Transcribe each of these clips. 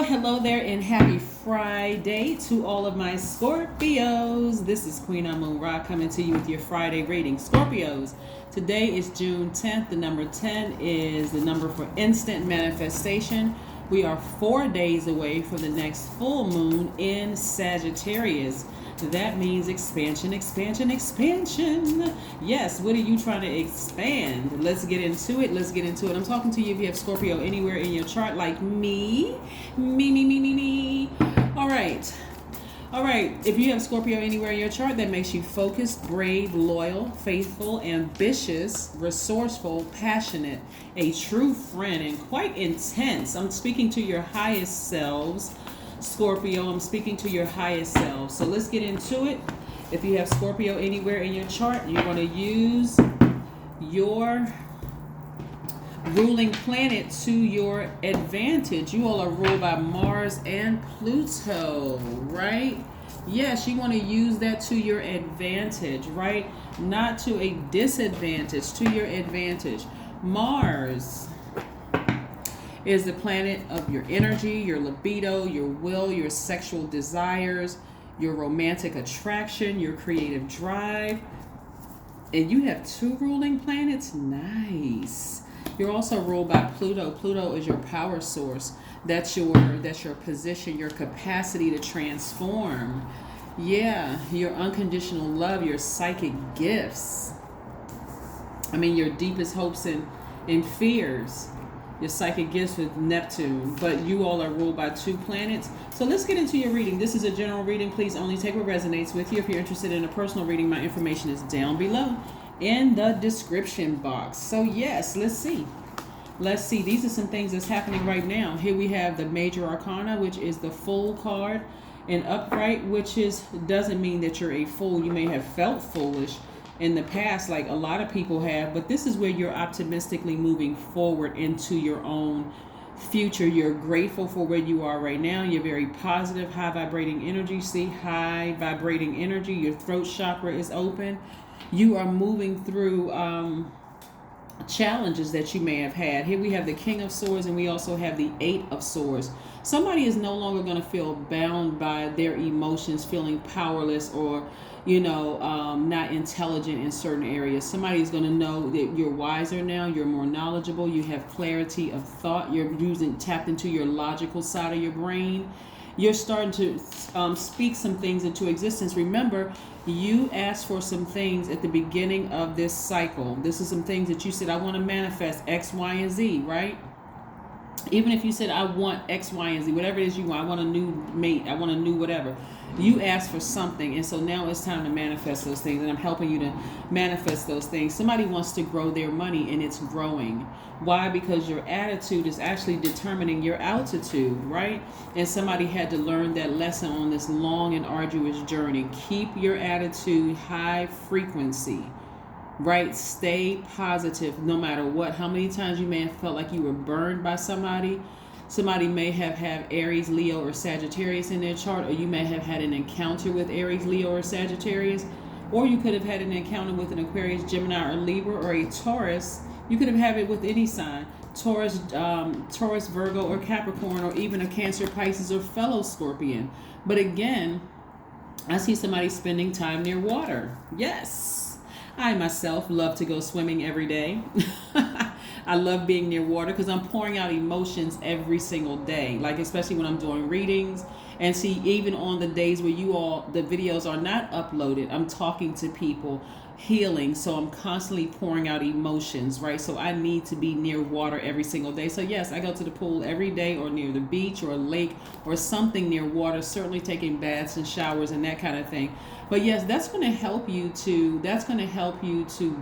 Hello there and happy Friday to all of my Scorpios. This is Queen Amun Ra coming to you with your Friday reading. Scorpios, today is June 10th. The number 10 is the number for instant manifestation. We are 4 days away from the next full moon in Sagittarius. That means expansion, expansion, expansion. Yes, what are you trying to expand? Let's get into it. I'm talking to you if you have Scorpio anywhere in your chart like me. Me. All right. If you have Scorpio anywhere in your chart, that makes you focused, brave, loyal, faithful, ambitious, resourceful, passionate, a true friend, and quite intense. I'm speaking to your highest selves. Scorpio, I'm speaking to your highest self. So let's get into it. If you have Scorpio anywhere in your chart, you're going to use your ruling planet to your advantage. You all are ruled by Mars and Pluto, right? Yes, you want to use that to your advantage, right? Not to a disadvantage, to your advantage. Mars is the planet of your energy, your libido, your will, your sexual desires, your romantic attraction, your creative drive. And you have 2 ruling planets? Nice. You're also ruled by Pluto. Pluto is your power source. That's your position, your capacity to transform. Yeah, your unconditional love, your psychic gifts. Your deepest hopes and fears. Your psychic gifts with Neptune, but you all are ruled by 2 planets. So let's get into your reading. This is a general reading. Please only take what resonates with you. If you're interested in a personal reading, my information is down below in the description box. So yes, let's see. These are some things that's happening right now. Here we have the Major Arcana, which is the Fool card, and upright, which doesn't mean that you're a fool. You may have felt foolish in the past, like a lot of people have, but this is where you're optimistically moving forward into your own future. You're grateful for where you are right now. You're very positive, high vibrating energy. See, high vibrating energy. Your throat chakra is open. You are moving through challenges that you may have had. Here we have the King of Swords, and we also have the 8 of Swords. Somebody is no longer going to feel bound by their emotions, feeling powerless or not intelligent in certain areas. Somebody's going to know that you're wiser now, you're more knowledgeable, you have clarity of thought, you're tapped into your logical side of your brain. You're starting to speak some things into existence. Remember, you asked for some things at the beginning of this cycle. This is some things that you said, I want to manifest X, Y, and Z, right? Even if you said, I want X, Y, and Z, whatever it is you want, I want a new mate, I want a new whatever. You asked for something, and so now it's time to manifest those things, and I'm helping you to manifest those things. Somebody wants to grow their money, and it's growing. Why? Because your attitude is actually determining your altitude, right? And somebody had to learn that lesson on this long and arduous journey. Keep your attitude high frequency. Right? Stay positive no matter what. How many times you may have felt like you were burned by somebody. Somebody may have had Aries, Leo, or Sagittarius in their chart, or you may have had an encounter with Aries, Leo, or Sagittarius, or you could have had an encounter with an Aquarius, Gemini, or Libra, or a Taurus. You could have had it with any sign. Taurus, Virgo, or Capricorn, or even a Cancer, Pisces, or fellow Scorpion. But again, I see somebody spending time near water. Yes. I myself love to go swimming every day. I love being near water because I'm pouring out emotions every single day, like especially when I'm doing readings. And see, even on the days where the videos are not uploaded, I'm talking to people, healing. So I'm constantly pouring out emotions, right? So I need to be near water every single day. So yes, I go to the pool every day, or near the beach or a lake or something near water, certainly taking baths and showers and that kind of thing. But yes, that's going to help you to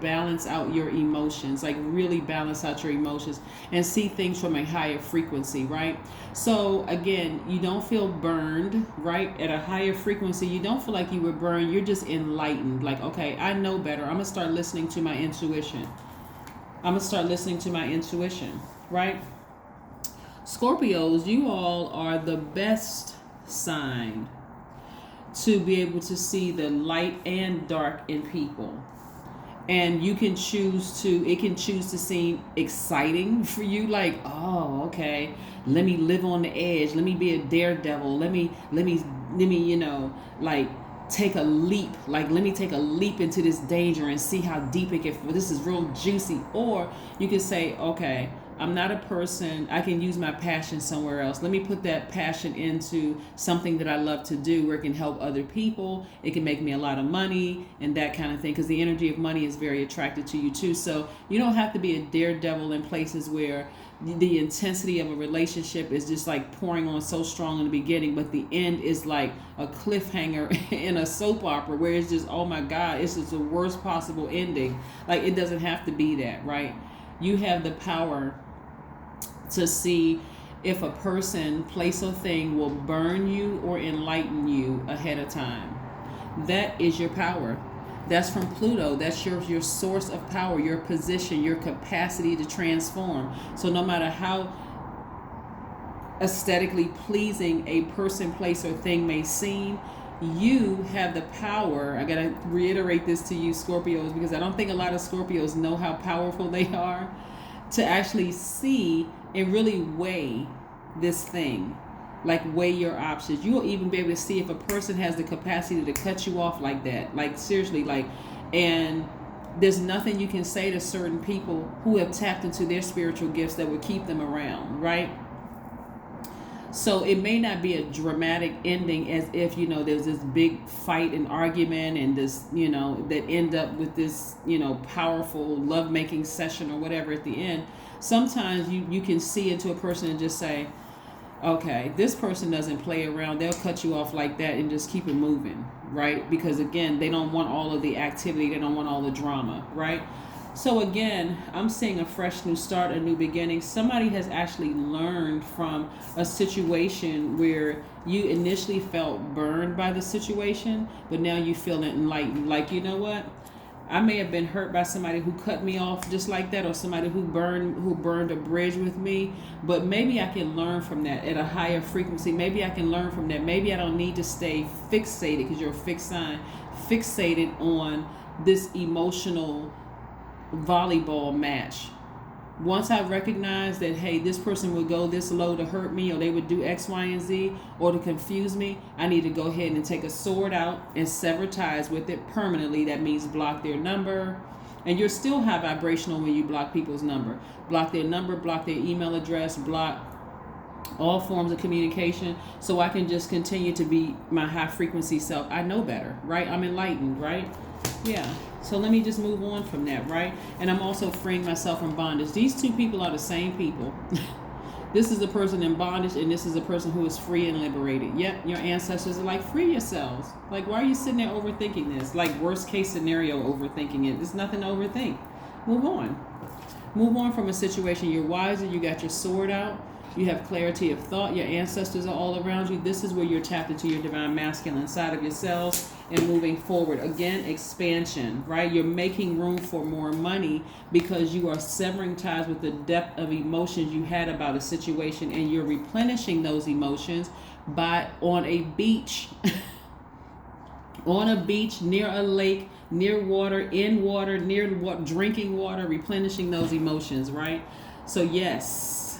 balance out your emotions, like really balance out your emotions and see things from a higher frequency, right? So again, you don't feel burned, right? At a higher frequency, you don't feel like you were burned. You're just enlightened. Like, okay, I know better. I'm going to start listening to my intuition. Right? Scorpios, you all are the best sign to be able to see the light and dark in people. And you can choose to, it can choose to seem exciting for you, like, oh, okay, let me live on the edge, let me be a daredevil, let me like take a leap, like let me take a leap into this danger and see how deep it can, this is real juicy. Or you can say, okay, I'm not a person, I can use my passion somewhere else. Let me put that passion into something that I love to do where it can help other people. It can make me a lot of money and that kind of thing, because the energy of money is very attracted to you too. So you don't have to be a daredevil in places where the intensity of a relationship is just like pouring on so strong in the beginning, but the end is like a cliffhanger in a soap opera where it's just, oh my God, it's just the worst possible ending. Like, it doesn't have to be that, right? You have the power to see if a person, place, or thing will burn you or enlighten you ahead of time. That is your power. That's from Pluto. That's your source of power, your position, your capacity to transform. So no matter how aesthetically pleasing a person, place, or thing may seem, you have the power. I gotta reiterate this to you, Scorpios, because I don't think a lot of Scorpios know how powerful they are, to actually see and really weigh this thing. Like, weigh your options. You'll even be able to see if a person has the capacity to cut you off like that. Like, seriously, like, and there's nothing you can say to certain people who have tapped into their spiritual gifts that would keep them around, right? So it may not be a dramatic ending as if, there's this big fight and argument and this, that end up with this, powerful lovemaking session or whatever at the end. Sometimes you can see into a person and just say, okay, this person doesn't play around. They'll cut you off like that and just keep it moving, right? Because again, they don't want all of the activity. They don't want all the drama, right? So again, I'm seeing a fresh new start, a new beginning. Somebody has actually learned from a situation where you initially felt burned by the situation, but now you feel enlightened. Like, you know what? I may have been hurt by somebody who cut me off just like that, or somebody who burned a bridge with me, but maybe I can learn from that at a higher frequency. Maybe I can learn from that. Maybe I don't need to stay fixated, because you're a fixed sign, fixated on this emotional volleyball match. Once I recognize that, hey, this person would go this low to hurt me, or they would do X, Y, and Z, or to confuse me, I need to go ahead and take a sword out and sever ties with it permanently. That means block their number. And you're still high vibrational when you block people's number. Block their number, block their email address, block all forms of communication, so I can just continue to be my high frequency self. I know better, right? I'm enlightened, right? Yeah. So let me just move on from that, right? And I'm also freeing myself from bondage. These two people are the same people. This is a person in bondage, and this is a person who is free and liberated. Yep, your ancestors are like, free yourselves. Like, why are you sitting there overthinking this? Like, worst case scenario overthinking it. There's nothing to overthink. Move on. Move on from a situation. You're wiser. You got your sword out. You have clarity of thought. Your ancestors are all around you. This is where you're tapped into your divine masculine side of yourselves and moving forward. Again, expansion, right? You're making room for more money because you are severing ties with the depth of emotions you had about a situation, and you're replenishing those emotions by on a beach. On a beach, near a lake, near water, in water, near drinking water, replenishing those emotions, right? So yes,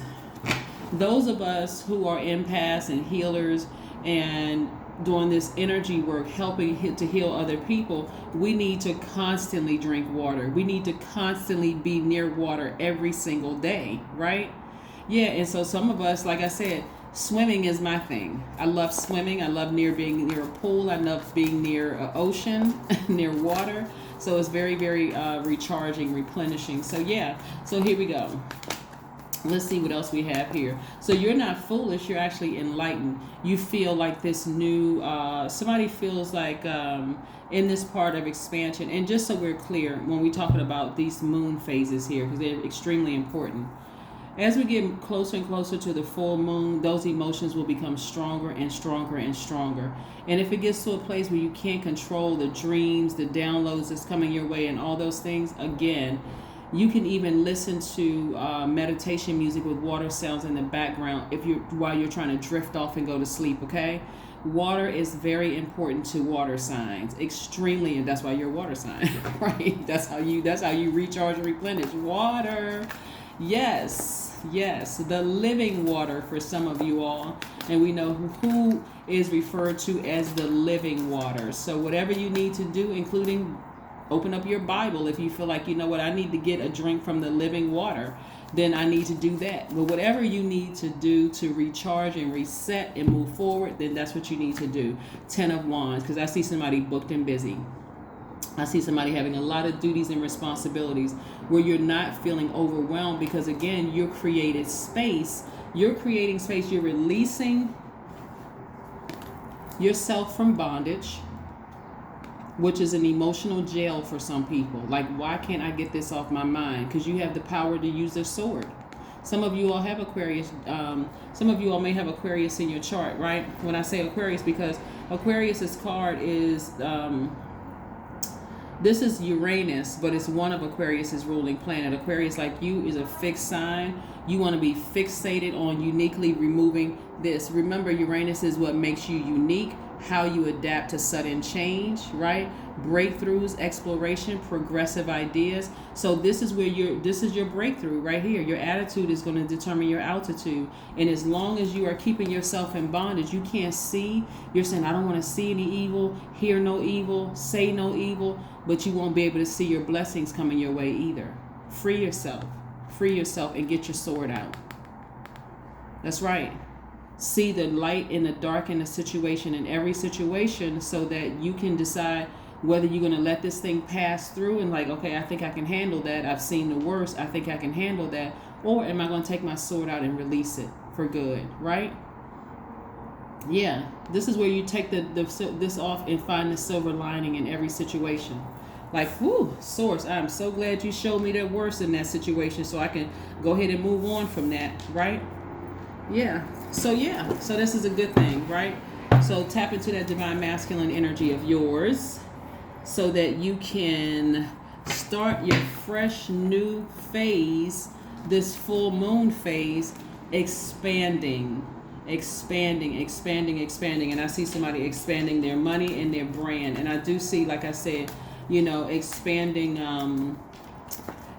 those of us who are empaths and healers and doing this energy work, helping to heal other people, we need to constantly drink water. We need to constantly be near water every single day, right? Yeah, and so some of us, like I said, swimming is my thing. I love swimming. I love being near a pool. I love being near an ocean, near water. So it's very, very recharging, replenishing. So yeah, so here we go. Let's see what else we have here. So you're not foolish. You're actually enlightened. You feel like this new, somebody feels like in this part of expansion. And just so we're clear, when we're talking about these moon phases here, because they're extremely important. As we get closer and closer to the full moon, those emotions will become stronger and stronger and stronger. And if it gets to a place where you can't control the dreams, the downloads that's coming your way and all those things, again, You can even listen to meditation music with water sounds in the background while you're trying to drift off and go to sleep, okay? Water is very important to water signs, extremely, and that's why you're a water sign, right? That's how you recharge and replenish. Water. Yes, the living water for some of you all. And we know who is referred to as the living water. So whatever you need to do, including open up your Bible if you feel like, you know what, I need to get a drink from the living water, then I need to do that. But whatever you need to do to recharge and reset and move forward, then that's what you need to do. 10 of Wands, because I see somebody booked and busy. I see somebody having a lot of duties and responsibilities where you're not feeling overwhelmed because, again, you're creating space. You're releasing yourself from bondage, which is an emotional jail for some people. Like, why can't I get this off my mind? Because you have the power to use the sword. Some of you all have Aquarius. Some of you all may have Aquarius in your chart, right? When I say Aquarius, because Aquarius's card is... this is Uranus, but it's one of Aquarius's ruling planet. Aquarius, like you, is a fixed sign. You want to be fixated on uniquely removing this. Remember, Uranus is what makes you unique, how you adapt to sudden change, right? Breakthroughs, exploration, progressive ideas. So this is your breakthrough right here. Your attitude is going to determine your altitude. And as long as you are keeping yourself in bondage, you can't see. You're saying, I don't want to see any evil, hear no evil, say no evil, but you won't be able to see your blessings coming your way either. Free yourself and get your sword out. That's right. See the light in the dark in a situation, in every situation, so that you can decide whether you're going to let this thing pass through and like, okay, I think I can handle that. I've seen the worst. I think I can handle that. Or am I going to take my sword out and release it for good, right? Yeah, this is where you take this off and find the silver lining in every situation. Like, whoo, Source, I'm so glad you showed me the worst in that situation so I can go ahead and move on from that, right? Yeah. So this is a good thing, right? So tap into that divine masculine energy of yours so that you can start your fresh new phase, this full moon phase, expanding. And I see somebody expanding their money and their brand. And I do see, like I said, expanding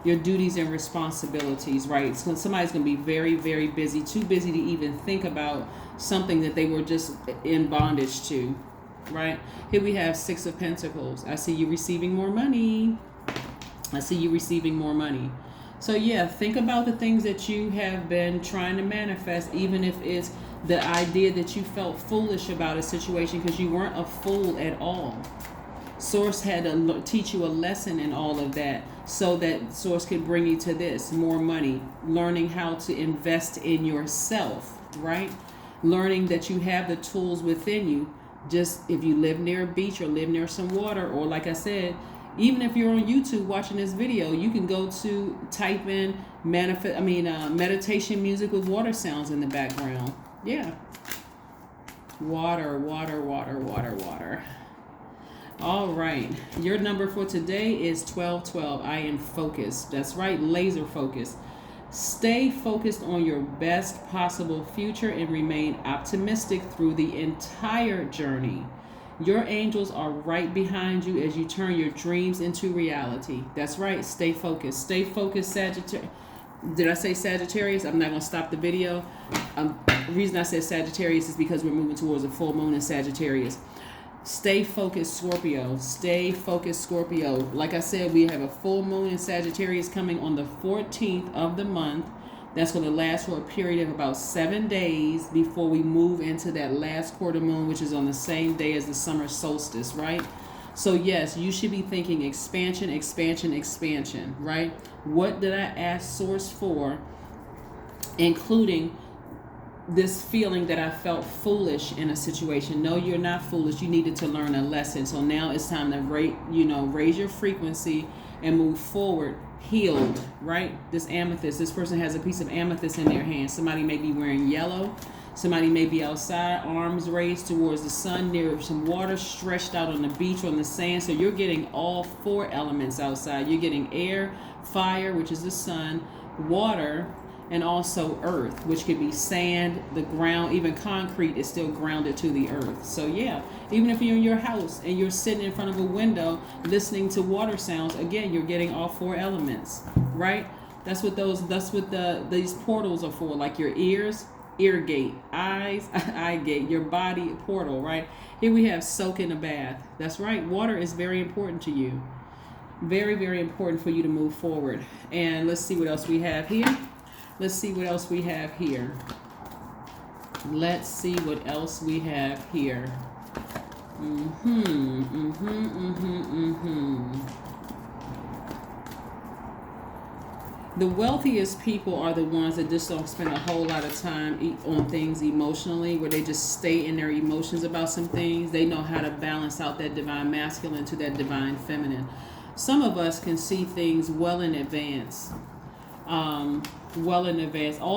your duties and responsibilities, right? So somebody's going to be very, very busy, too busy to even think about something that they were just in bondage to, right? Here we have 6 of Pentacles. I see you receiving more money. So yeah, think about the things that you have been trying to manifest, even if it's the idea that you felt foolish about a situation because you weren't a fool at all. Source had to teach you a lesson in all of that so that Source could bring you to this, more money, learning how to invest in yourself, right? Learning that you have the tools within you. Just if you live near a beach or live near some water, or like I said, even if you're on YouTube watching this video, you can go to type in meditation music with water sounds in the background. Yeah. Water. All right. Your number for today is 1212. I am focused. That's right. Laser focused. Stay focused on your best possible future and remain optimistic through the entire journey. Your angels are right behind you as you turn your dreams into reality. That's right. Stay focused. Stay focused, Sagittarius. Did I say Sagittarius? I'm not going to stop the video. The reason I said Sagittarius is because we're moving towards a full moon in Sagittarius. Stay focused, Scorpio. Stay focused, Scorpio. Like I said, we have a full moon in Sagittarius coming on the 14th of the month. That's going to last for a period of about 7 days before we move into that last quarter moon, which is on the same day as the summer solstice, right? So yes, you should be thinking expansion, right? What did I ask Source for, including this feeling that I felt foolish in a situation? No, you're not foolish. You needed to learn a lesson. So now it's time to raise your frequency and move forward, healed, right? This amethyst, this person has a piece of amethyst in their hand. Somebody may be wearing yellow. Somebody may be outside, arms raised towards the sun, near some water, stretched out on the beach or on the sand. So you're getting all 4 elements outside. You're getting air, fire, which is the sun, water, and also earth, which could be sand, the ground, even concrete is still grounded to the earth. So yeah, even if you're in your house and you're sitting in front of a window listening to water sounds, again, you're getting all 4 elements, right? That's what these portals are for, like your ears, ear gate, eyes, eye gate, your body portal, right? Here we have soak in a bath. That's right. Water is very important to you. Very, very important for you to move forward. And let's see what else we have here. Let's see what else we have here. Let's see what else we have here. The wealthiest people are the ones that just don't spend a whole lot of time on things emotionally, where they just stay in their emotions about some things. They know how to balance out that divine masculine to that divine feminine. Some of us can see things well in advance. All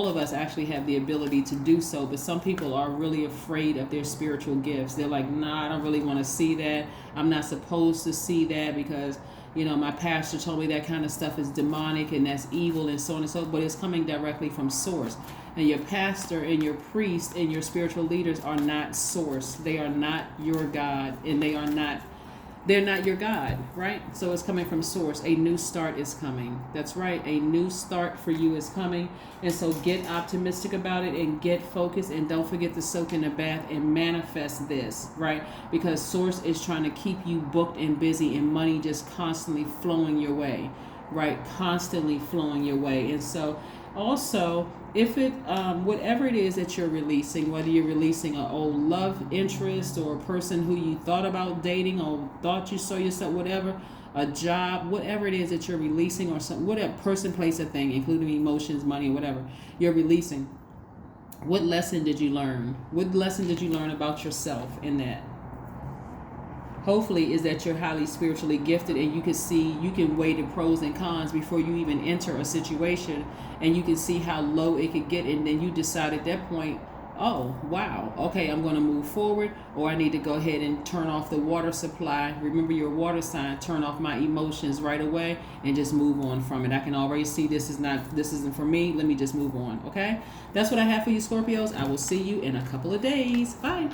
of us actually have the ability to do so, but some people are really afraid of their spiritual gifts. They're like, nah, I don't really want to see that. I'm not supposed to see that because, my pastor told me that kind of stuff is demonic and that's evil and so on and so forth, but it's coming directly from source. And your pastor and your priest and your spiritual leaders are not source. They are not your God, and they're not your God, right? So it's coming from source. A new start is coming. That's right. A new start for you is coming. And so get optimistic about it and get focused, and don't forget to soak in the bath and manifest this, right? Because source is trying to keep you booked and busy and money just constantly flowing your way, right? Constantly flowing your way. And so also, if it whatever it is that you're releasing, whether you're releasing an old love interest or a person who you thought about dating or thought you saw yourself, whatever, a job, whatever it is that you're releasing, or some whatever person, place, a thing, including emotions, money, whatever you're releasing, what lesson did you learn? What lesson did you learn about yourself in that? Hopefully is that you're highly spiritually gifted, and you can weigh the pros and cons before you even enter a situation, and you can see how low it could get, and then you decide at that point, oh wow, okay, I'm going to move forward, or I need to go ahead and turn off the water supply. Remember your water sign, turn off my emotions right away and just move on from it. I can already see this isn't for me. Let me just move on. Okay, that's what I have for you, Scorpios. I will see you in a couple of days. Bye.